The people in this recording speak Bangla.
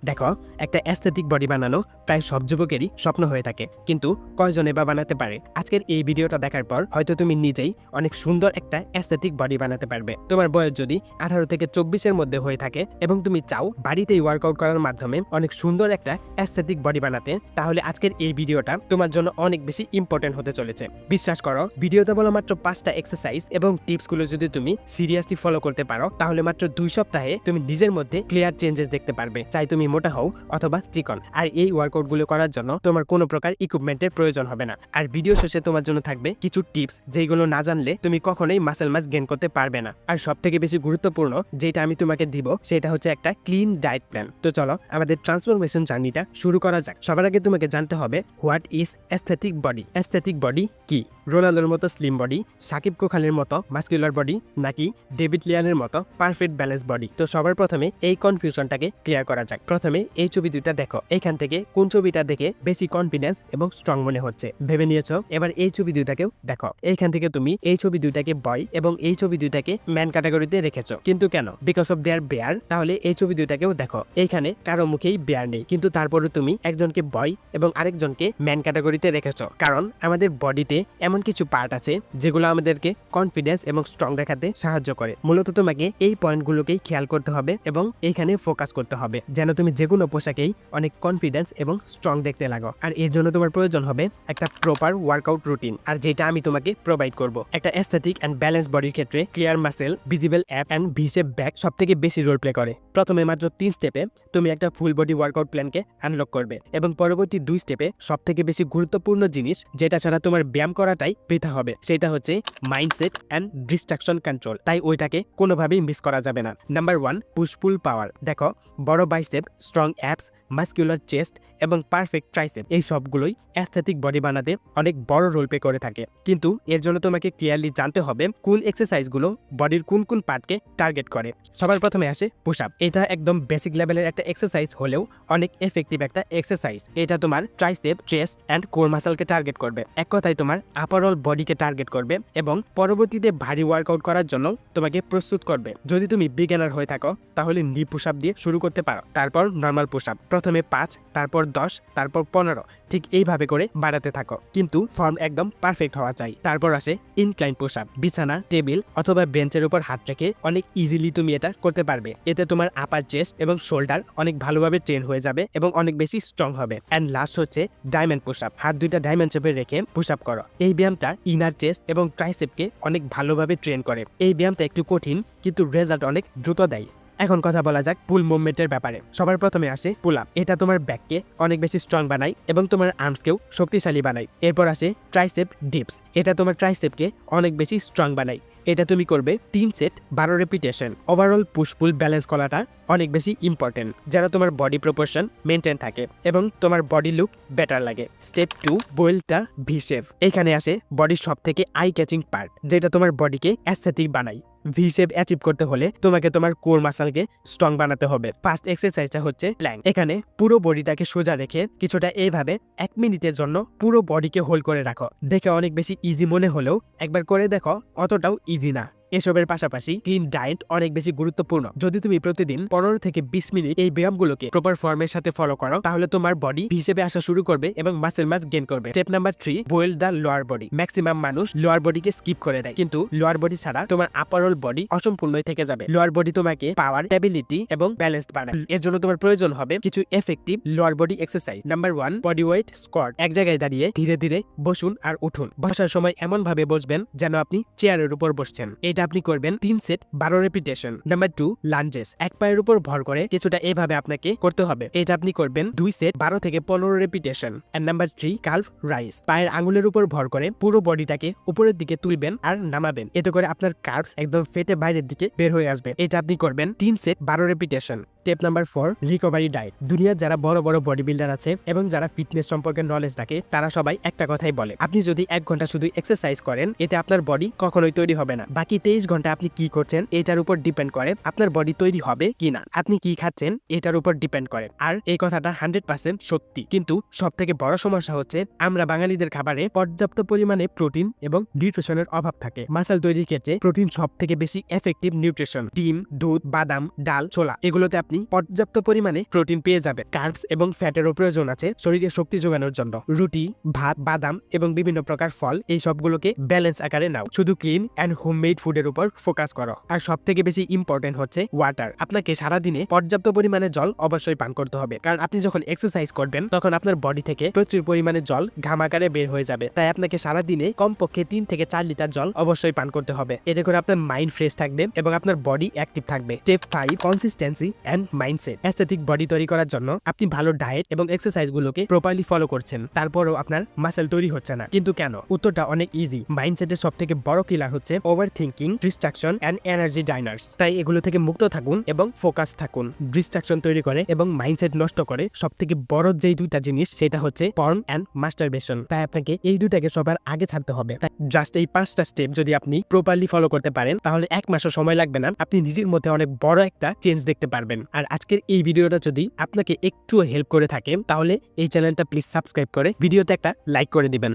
দেখো, একটা অ্যাস্থেটিক বডি বানানো প্রায় সব যুবকেরই স্বপ্ন হয়ে থাকে, কিন্তু কয়জনে বা বানাতে পারে? আজকের এই ভিডিওটা দেখার পর হয়তো তুমি নিজেই অনেক সুন্দর একটা অ্যাস্থেটিক বডি বানাতে পারবে। তোমার বয়স যদি 18 থেকে 24-এর মধ্যে হয়ে থাকে এবং তুমি চাও বাড়িতেই ওয়ার্কআউট করার মাধ্যমে অনেক সুন্দর একটা অ্যাস্থেটিক বডি বানাতে, তাহলে আজকের এই ভিডিওটা তোমার জন্য অনেক বেশি ইম্পর্টেন্ট হতে চলেছে। বিশ্বাস করো, ভিডিওতে বলা মাত্র 5টা এক্সারসাইজ এবং টিপসগুলো যদি তুমি সিরিয়াসলি ফলো করতে পারো, তাহলে মাত্র 2 সপ্তাহে তুমি নিজের মধ্যে ক্লিয়ার চেঞ্জেস দেখতে পারবে, চাই তুমি মোটা হও অথবা চিকন। আর এই ওয়ার্কআউট গুলো করার জন্য তোমার কোনো প্রকার ইকুইপমেন্টের প্রয়োজন হবে না। আর ভিডিও শেষে তোমার জন্য থাকবে কিছু টিপস, যেগুলো না জানলে তুমি কখনোই মাসেল মাস গেইন করতে পারবে না। আর সব থেকে বেশি গুরুত্বপূর্ণ যেটা আমি তোমাকে দিব, সেটা হচ্ছে একটা ক্লিন ডায়েট প্ল্যান। তো চলো আমাদের ট্রান্সফরমেশন জার্নিটা শুরু করা যাক। সবার আগে তোমাকে জানতে হবে what is aesthetic body. Aesthetic body কি? রোনাল্ডোর মতো স্লিম বডি, সাকিব কোখালের মতো মাস্কুলার বডি, নাকি ডেভিড লিয়ানের মতো পারফেক্ট ব্যালেন্স বডি? তো সবার প্রথমে এই কনফিউশনটাকে ক্লিয়ার করা যাক। প্রথমে এই ছবি দুইটা দেখো, এখান থেকে কোন ছবিটা দেখে বেশি কনফিডেন্স এবং স্ট্রং মনে হচ্ছে ভেবে নিয়েছো? এবার এই ছবি দুইটাকেও দেখো, এইখান থেকে তুমি এই ছবি দুইটাকে বয় এবং এই ছবি দুইটাকে ম্যান ক্যাটাগরিতে রেখেছো, কিন্তু কেন? Because of their bare. তাহলে এই ছবি দুইটাকেও দেখো, এইখানে কারো মুখেই বেয়ার নেই, কিন্তু তারপরে তুমি একজনকে বয় এবং আরেকজনকে ম্যান ক্যাটাগরিতে রেখেছো। কারণ আমাদের বডিতে এমন কিছু পার্ট আছে যেগুলো আমাদেরকে কনফিডেন্স এবং স্ট্রং দেখাতে সাহায্য করে। মূলত তোমাকে এই পয়েন্টগুলোকেই খেয়াল করতে হবে এবং এইখানে ফোকাস করতে হবে, যেন তুমি যেকোনো পোশাকেই অনেক কনফিডেন্স এবং স্ট্রং দেখতে লাগো। আর এর জন্য তোমার প্রয়োজন হবে একটা প্রপার ওয়ার্কআউট রুটিন, আর যেটা আমি তোমাকে প্রোভাইড করব। একটা অ্যাস্থেটিক এন্ড ব্যালেন্স বডির ক্ষেত্রে clear muscle, visible app and V shape back সবথেকে বেশি রোল প্লে করে। প্রথমে মাত্র 3 স্টেপে তুমি একটা ফুল বডি ওয়ার্কআউট প্ল্যানকে আনলক করবে এবং পরবর্তী 2 স্টেপে সবথেকে বেশি গুরুত্বপূর্ণ জিনিস, যেটা ছাড়া তোমার ব্যায়াম করাটাই বৃথা হবে, সেটা হচ্ছে মাইন্ডসেট এন্ড ডিস্ট্রাকশন কন্ট্রোল। তাই ওইটাকে কোনোভাবেই মিস করা যাবে না। নাম্বার 1, পুশ পুল পাওয়ার। দেখো, বড় bicep, strong apps, muscular chest এবং পারফেক্ট ট্রাইসেপ, এই সবগুলোই অ্যাস্থেটিক বডি বানাতে অনেক বড় রোল প্লে করে থাকে। কিন্তু এর জন্য তোমাকে ক্লিয়ারলি জানতে হবে কোন এক্সারসাইজগুলো বডির কোন কোন পার্টকে টার্গেট করে। সবার প্রথমে আসে পুশ আপ। এটা একদম বেসিক লেভেলের একটা এক্সারসাইজ হলেও অনেক এফেক্টিভ একটা এক্সারসাইজ। এটা তোমার ট্রাইসেপ, চেস্ট এন্ড কোর মাসলকে টার্গেট করবে। এক কথায় তোমার আপারঅল বডিকে টার্গেট করবে এবং পরবর্তীতে ভারী ওয়ার্কআউট করার জন্য তোমাকে প্রস্তুত করবে। যদি তুমি বিগিনার হয়ে থাকো, তাহলে নি পুশ আপ দিয়ে শুরু করতে পারো, তারপর নর্মাল পুশ আপ, প্রথমে 5, তারপর 10, তারপর 15, ঠিক এইভাবে করে বাড়াতে থাকো, কিন্তু ফর্ম একদম পারফেক্ট হওয়া চাই। তারপর আসে ইনক্লাইন পুশ আপ। বিছানা, টেবিল অথবা বেঞ্চের উপর হাত রেখে অনেক ইজিলি তুমি এটা করতে পারবে। এতে তোমার আপার চেস্ট এবং শোল্ডার অনেক ভালোভাবে ট্রেন হয়ে যাবে এবং অনেক বেশি স্ট্রং হবে। এন্ড লাস্ট হচ্ছে ডায়মন্ড পুশ আপ। হাত দুইটা ডায়মন্ড শেপে রেখে পুশ আপ করো। এই ব্যায়ামটা ইনার চেস্ট এবং ট্রাইসেপকে অনেক ভালোভাবে ট্রেন করে। এই ব্যায়ামটা একটু কঠিন, কিন্তু রেজাল্ট অনেক দ্রুত দেয়। এখন কথা বলা যাক পুল মুভমেন্টের ব্যাপারে। সবার প্রথমে আসে পুল আপ। এটা তোমার ব্যাককে অনেক বেশি স্ট্রং বানায় এবং তোমার আর্মসকেও শক্তিশালী বানায়। এরপর আসে ট্রাইসেপ ডিপস। এটা তোমার ট্রাইসেপকে অনেক বেশি স্ট্রং বানায়। এটা তুমি করবে 3 সেট 12 রেপিটেশন। ওভারঅল পুশ পুল ব্যালেন্স করাটা অনেক বেশি ইম্পর্টেন্ট, যেন তোমার বডি প্রপোর্শন মেনটেন থাকে এবং তোমার বডি লুক বেটার লাগে। Step 2, build the V shape. এখানে আসে বডির সব থেকে আই ক্যাচিং পার্ট, যেটা তোমার বডিকে অ্যাস্থেটিক বানায়। ভি শেপ অ্যাচিভ করতে হলে তোমাকে তোমার কোর মাসলকে স্ট্রং বানাতে হবে। ফার্স্ট এক্সারসাইজটা হচ্ছে প্ল্যাঙ্ক। এখানে পুরো বডিটাকে সোজা রেখে কিছুটা এইভাবে 1 মিনিটের জন্য পুরো বডিকে হোল্ড করে রাখো। দেখে অনেক বেশি ইজি মনে হলেও একবার করে দেখো, অতটাও ইজি না। এসবের পাশাপাশি ক্লিন ডায়েট অনেক বেশি গুরুত্বপূর্ণ। যদি তুমি প্রতিদিন 15 থেকে 20 মিনিট এই ব্যায়ামগুলোকে প্রপার ফর্মের সাথে ফলো করো, তাহলে তোমার বডি হিসেবে আসা শুরু করবে এবং মাসেল মাস গেইন করবে। Step number 3, build the lower body. Maximum মানুষ লোয়ার বডিকে স্কিপ করে দেয়, কিন্তু লোয়ার বডি ছাড়া তোমার আপারঅল বডি অসম্পূর্ণই থেকে যাবে। লোয়ার বডি তোমাকে পাওয়ার, স্টেবিলিটি এবং ব্যালেন্স বানায়। এর জন্য তোমার প্রয়োজন হবে কিছু effective lower body exercise. Number 1, bodyweight squat. এক জায়গায় দাঁড়িয়ে ধীরে ধীরে বসুন আর উঠুন। বসার সময় এমন ভাবে বসবেন যেন আপনি চেয়ারের উপর বসছেন। এটা আপনি করবেন 3 সেট 12 রেপিটেশন। Number 2, lunges. এক পায়ের উপর ভর করে কিছুটা এভাবে আপনাকে করতে হবে। এটা আপনি করবেন 2 সেট 12 থেকে 15 repetition. And number 3, calf raise. পায়ের আঙ্গুলের উপর ভর করে পুরো বডিটাকে উপরের দিকে তুলবেন আর নামাবেন। এতে করে আপনার কার্ভস একদম ফেটে বাইরের দিকে বের হয়ে আসবে। এটা আপনি করবেন 3 set 12 repetition. Step number 4, recovery diet. দুনিয়ার যারা বড় বড় বডি বিল্ডার আছে এবং যারা ফিটনেস সম্পর্কে নলেজ রাখে, তারা সবাই একটা কথাই বলে, আপনি যদি 1 ঘন্টা শুধু এক্সারসাইজ করেন, এতে আপনার বডি কখনোই তৈরি হবে না। বাকি 23 ঘন্টা আপনি কি করছেন এটার উপর ডিপেন্ড করে আপনার বডি তৈরি হবে কিনা। আপনি কি খাচ্ছেন এটার উপর ডিপেন্ড করে। আর এই কথাটা 100% সত্যি। কিন্তু সব থেকে বড় সমস্যা হচ্ছে আমরা বাঙালিদের খাবারে পর্যাপ্ত পরিমাণে প্রোটিন এবং নিউট্রিশনের অভাব থাকে। মাসল তৈরির ক্ষেত্রে প্রোটিন সব থেকে বেশি এফেক্টিভ নিউট্রিশন। ডিম, দুধ, বাদাম, ডাল, ছোলা এগুলোতে আপনি পর্যাপ্ত পরিমাণে প্রোটিন পেয়ে যাবেন। কার্বস এবং ফ্যাটেরও প্রয়োজন আছে শরীরে শক্তি যোগানোর জন্য। রুটি, ভাত, বাদাম এবং বিভিন্ন প্রকার ফল এই সবগুলোকে ব্যালেন্স আকারে নাও। শুধু ক্লিন অ্যান্ড হোমমেড ফুডের উপর ফোকাস করো। আর সব থেকে বেশি ইম্পর্টেন্ট হচ্ছে ওয়াটার। আপনাকে সারাদিনে পর্যাপ্ত পরিমাণে জল অবশ্যই পান করতে হবে, কারণ আপনি যখন এক্সারসাইজ করবেন তখন আপনার বডি থেকে প্রচুর পরিমাণে জল ঘাম আকারে বের হয়ে যাবে। তাই আপনাকে সারাদিনে কমপক্ষে 3 থেকে 4 লিটার জল অবশ্যই পান করতে হবে। এতে করে আপনার মাইন্ড ফ্রেশ থাকবে এবং আপনার বডি অ্যাক্টিভ থাকবে। Step 5, consistency and mindset. Aesthetic body তৈরি করার জন্য আপনি ভালো ডায়েট এবং এক্সারসাইজ গুলোকে প্রপারলি ফলো করছেন, তারপরও আপনার মাসল তৈরি হচ্ছে না। কিন্তু কেন? উত্তরটা অনেক ইজি। মাইন্ডসেটের সব থেকে বড় কিলার হচ্ছে overthinking, distraction and energy drainers. তাই এগুলো থেকে মুক্ত থাকুন এবং ফোকাস থাকুন। ডিস্ট্রাকশন তৈরি করে এবং মাইন্ডসেট নষ্ট করে সব থেকে বড় যেই দুইটা জিনিস, সেটা হচ্ছে পর্ন অ্যান্ড মাস্টারবেশন। তাই আপনাকে এই দুইটাকে সবার আগে ছাড়তে হবে। তাই জাস্ট এই 5টা স্টেপ যদি আপনি প্রপারলি ফলো করতে পারেন তাহলে 1 মাসও সময় লাগবে না, আপনি নিজের মধ্যে অনেক বড় একটা চেঞ্জ দেখতে পারবেন। আর আজকের এই ভিডিওটা যদি আপনাকে একটু হেল্প করে থাকে তাহলে এই চ্যানেলটা প্লিজ সাবস্ক্রাইব করে ভিডিওতে একটা লাইক করে দিবেন।